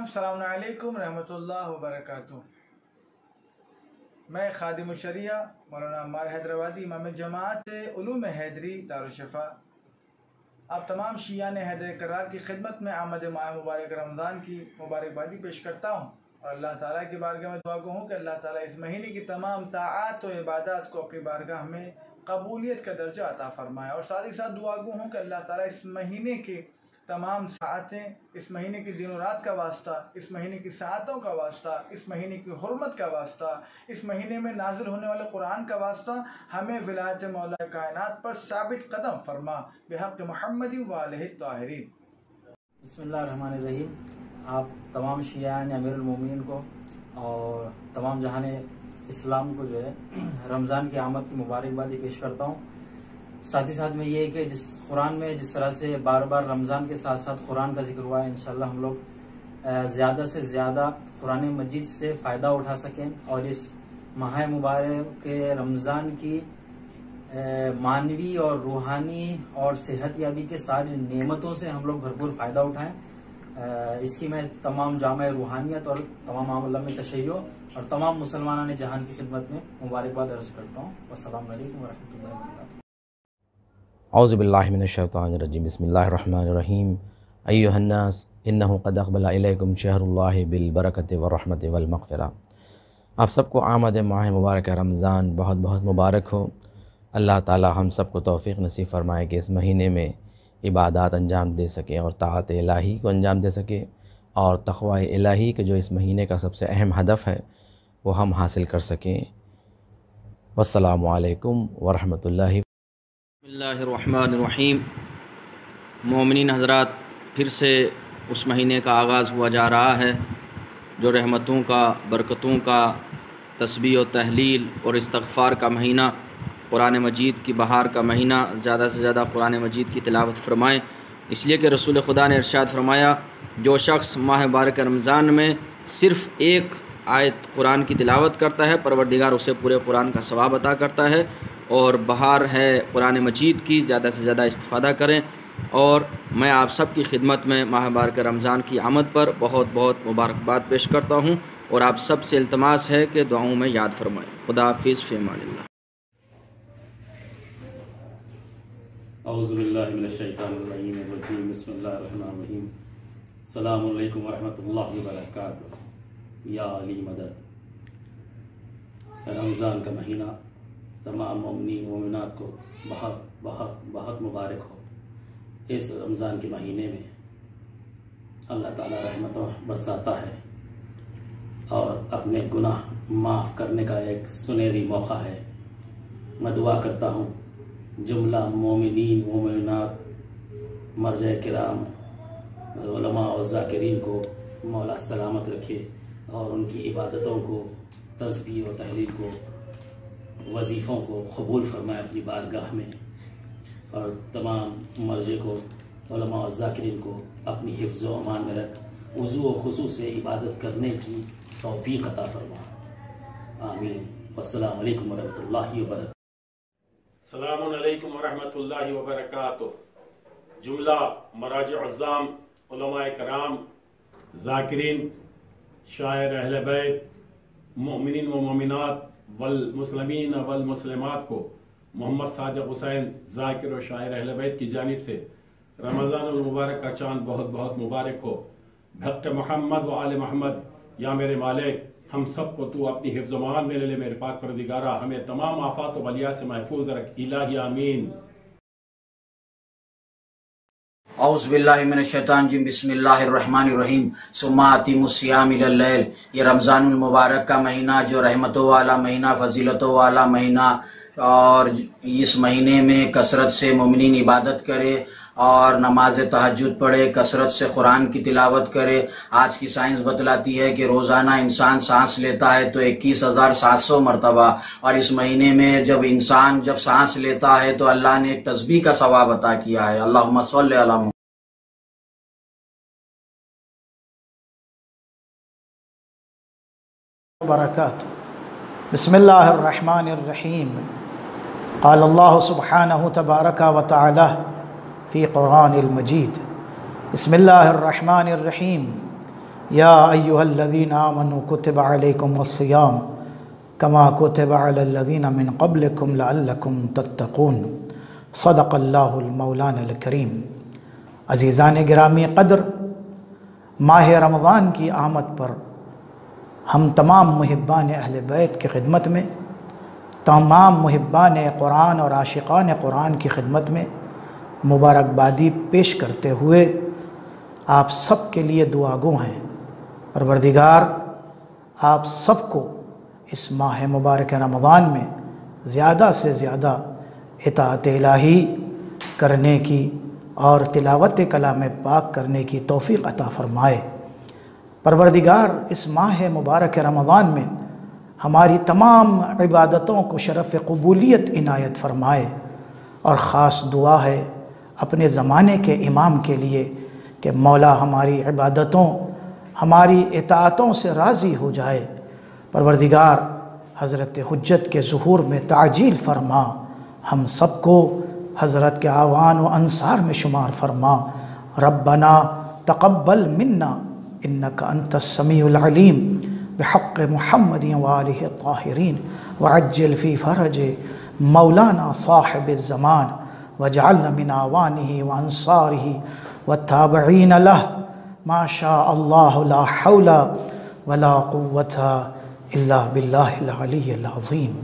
अस्सलाम वालेकुम रहमतुल्लाहि व बरकातुहू। मैं खादिम शरिया मौलाना अम्मार हैदराबादी इमाम जमात उलूम हैदरी दारुश्शफ़ा आप तमाम शियान हैदर करार की खिदमत में आमद माह मुबारक रमज़ान की मुबारकबादी पेश करता हूँ और अल्लाह ताला की बारगाह में दुआ को हूँ कि अल्लाह ताला इस महीने की तमाम ताआत व इबादत को अपनी बारगाह में कबूलियत का दर्जा अता फरमाए और साथ ही साथ दुआ को हूँ कि अल्लाह ताला इस महीने के तमाम सातें, इस महीने की दिनों रात का वास्ता, इस महीने की सातों का वास्ता, इस महीने की हुर्मत का वास्ता, इस महीने में नाजिल होने वाले कुरान का वास्ता हमें विलायत मौला कायनात पर साबित कदम फरमा बिहक़ मुहम्मदी व आलिहि ताहिरीन। बिस्मिल्लाहिर्रहमानिर्रहीम। आप तमाम शियान अमीरुल मोमिनीन को और तमाम जहान इस्लाम को जो है रमज़ान की आमद की मुबारकबादी पेश करता हूँ। साथ ही साथ में ये है कि जिस कुरान में जिस तरह से बार बार रमज़ान के साथ साथ कुरान का जिक्र हुआ है, इंशाल्लाह हम लोग ज़्यादा से ज़्यादा कुरान मजीद से फ़ायदा उठा सकें और इस माह मुबारक के रमज़ान की मानवी और रूहानी और सेहतयाबी के सारी नेमतों से हम लोग भरपूर फ़ायदा उठाएं। इसकी मैं तमाम जामा रूहानियत और तमाम आमला में तशय्यो और तमाम मुसलमानान जहान की खिदमत में मुबारकबाद अर्ज़ करता हूँ। वस्सलामु अलैकुम वरहमतुल्लाहि वबरकातुहू। औज़ु बिल्लाहि मिनश्शैतानिर्रजीम। बिस्मिल्लाहिर्रहमानिर्रहीम। अय्युहन्नास इन्नहु क़द अक़बला इलैकुम शहरुल्लाहि बिल बरकति व रहमति वल मग़फ़िरा। आप सबको आमद माह मुबारक रमज़ान बहुत बहुत मुबारक हो। अल्लाह ताला हम सबको तौफ़ीक़ नसीब फ़रमाए कि इस महीने में इबादत अंजाम दे सकें और ताअत इलाही को अंजाम दे सकें और तक़वा इलाही के जो इस महीने का सबसे अहम हदफ़ है वो हम हासिल कर सकें। वस्सलामु अलैकुम व रहमतुल्लाहि। बिस्मिल्लाहिर्रहमानिर्रहीम। मोमिनीन हज़रात, फिर से उस महीने का आगाज़ हुआ जा रहा है जो रहमतों का, बरकतों का, तस्बीह और तहलील और इस्तग़फ़ार का महीना, कुरान मजीद की बहार का महीना। ज़्यादा से ज़्यादा कुरान मजीद की तिलावत फ़रमाएँ, इसलिए कि रसूल खुदा ने इरशाद फ़रमाया, जो शख्स माह मुबारक रमज़ान में सिर्फ़ एक आयत कुरान की तिलावत करता है, परवरदिगार उसे पूरे कुरान का सवाब अता करता है। और बहार है कुरान मजीद की, ज़्यादा से ज़्यादा इस्तिफ़ादा करें। और मैं आप सब की खिदमत में माह मुबारक रमज़ान की आमद पर बहुत बहुत मुबारकबाद पेश करता हूँ और आप सब से इल्तमास है कि दुआओं में याद फरमाएँ। खुदा हाफ़िज़, फ़ी अमानिल्लाह। औज़ु बिल्लाहि मिनश्शैतानिर्रजीम। बिस्मिल्लाहिर्रहमानिर्रहीम। अस्सलामु अलैकुम वरहमतुल्लाहि वबरकातुहू। या अली मदद। रमज़ान का महीना तमाम मोमिनीन मोमिनात को बहुत बहुत बहुत मुबारक हो। इस रमज़ान के महीने में अल्लाह ताला रहमतों बरसाता है और अपने गुनाह माफ़ करने का एक सुनहरी मौका है। मैं दुआ करता हूँ जुमला मोमिनीन मोमिनात, मर्जा किराम, उलमा और ज़ाकिरीन को मौला सलामत रखे और उनकी इबादतों को, तस्बीह और तहलील को, वजीफ़ों को कबूल फरमाए अपनी बारगाह में और तमाम मर्जे को, उलमा और ज़ाकिरीन को अपनी हिफ्ज़ व अमान में रख वज़ू व खुशू से इबादत करने की तौफ़ीक़ अता फरमा। आमीन। वस्सलामु अलैकुम वरहमतुल्लाहि वबरकातुहू। अस्सलामु अलैकुम वरहमतुल्लाहि वबरकातुहू। जुमला मराज अज़्ज़ाम, उलमाए कराम, ज़ाकिरीन, शायर अहले बैत, मोमिनीन व मोमिनात वल मुस्लिमीन वल मुस्लिमात को मोहम्मद सादिक़ हुसैन ज़ाकिर और शायर अहले बैत की जानिब से रमज़ानुल मुबारक का चाँद बहुत बहुत मुबारक हो। भक्त मोहम्मद व आले मोहम्मद, या मेरे मालिक, हम सब को तू अपनी हिफ्ज़ मान में ले ले। मेरे पाक परदिगारा, हमें तमाम आफात व बलिया से महफूज रख। इलाही आमीन। औज़ु बिल्लाहि मिनश्शैतानिर्रजीम। बिस्मिल्लाहिर्रहमानिर्रहीम। सुम्मा अतीमुस सियाम इलल लैल। ये रमज़ानुल मुबारक का महीना जो रहमतों वाला महीना, फजीलतों वाला महीना, और इस महीने में कसरत से मोमिनीन इबादत करे और नमाज तहज्जुद पढ़े, कसरत से कुरान की तिलावत करे। आज की साइंस बतलाती है कि रोज़ाना इंसान सांस लेता है तो 21,700 मरतबा, और इस महीने में जब इंसान सांस लेता है तो अल्लाह ने एक तस्बीह का सवाब अता किया है। अल्लाहुम्मा सल्लि अला बरकातुहू। बिस्मिल्लाहिर्रहमानिर्रहीम। क़ाल अल्लाहु सुब्हानहु तबारक व तआला फ़ी क़ुरानिल मजीद। बिस्मिल्लाहिर्रहमानिर्रहीम। या अय्युहल्लज़ीना आमनू कुतिबा अलैकुमुस्सियाम कमा कुतिबा अलल्लज़ीना मिन क़ब्लिकुम लअल्लकुम तत्तक़ून। सदक़ल्लाहुल मौलानल करीम। अज़ीज़ान गिरामी क़द्र, माह रमज़ान की आमद पर हम तमाम मुहिब्बान अहले बैत की खिदमत में, तमाम मुहिब्बान कुरान और आशिक़ान कुरान की खिदमत में मुबारकबादी पेश करते हुए आप सब के लिए दुआगो हैं। परवरदिगार आप सबको इस माह मुबारक रमज़ान में ज़्यादा से ज़्यादा इताअत इलाही करने की और तिलावत कलाम पाक करने की तौफ़ीक़ अता फ़रमाए। परवरदिगार इस माह मुबारक रमज़ान में हमारी तमाम इबादतों को शरफ़ क़बूलियत इनायत फ़रमाए। और ख़ास दुआ है अपने ज़माने के इमाम के लिए कि मौला हमारी इबादतों, हमारी इताअतों से राज़ी हो जाए। परवरदिगार हज़रत हुज्जत के ज़ुहूर में ताजील फ़रमा, हम सबको हज़रत के आवान व अंसार में शुमार फ़रमा। रब्बना तक़ब्बल मिन्ना इन्नका अंतस्समीउल अलीम बिहक़्क़ि मुहम्मदिन व आलिहि त्ताहिरीन वअज्जिल फ़ी फ़रज मौलाना साहिबिज़्ज़मान वजअलना मिन आवानिहि व अंसारिहि व ताबिईन लहु मा शा अल्लाहु ला हौला वला कुव्वता इल्ला बिल्लाहिल अलिय्यिल अज़ीम।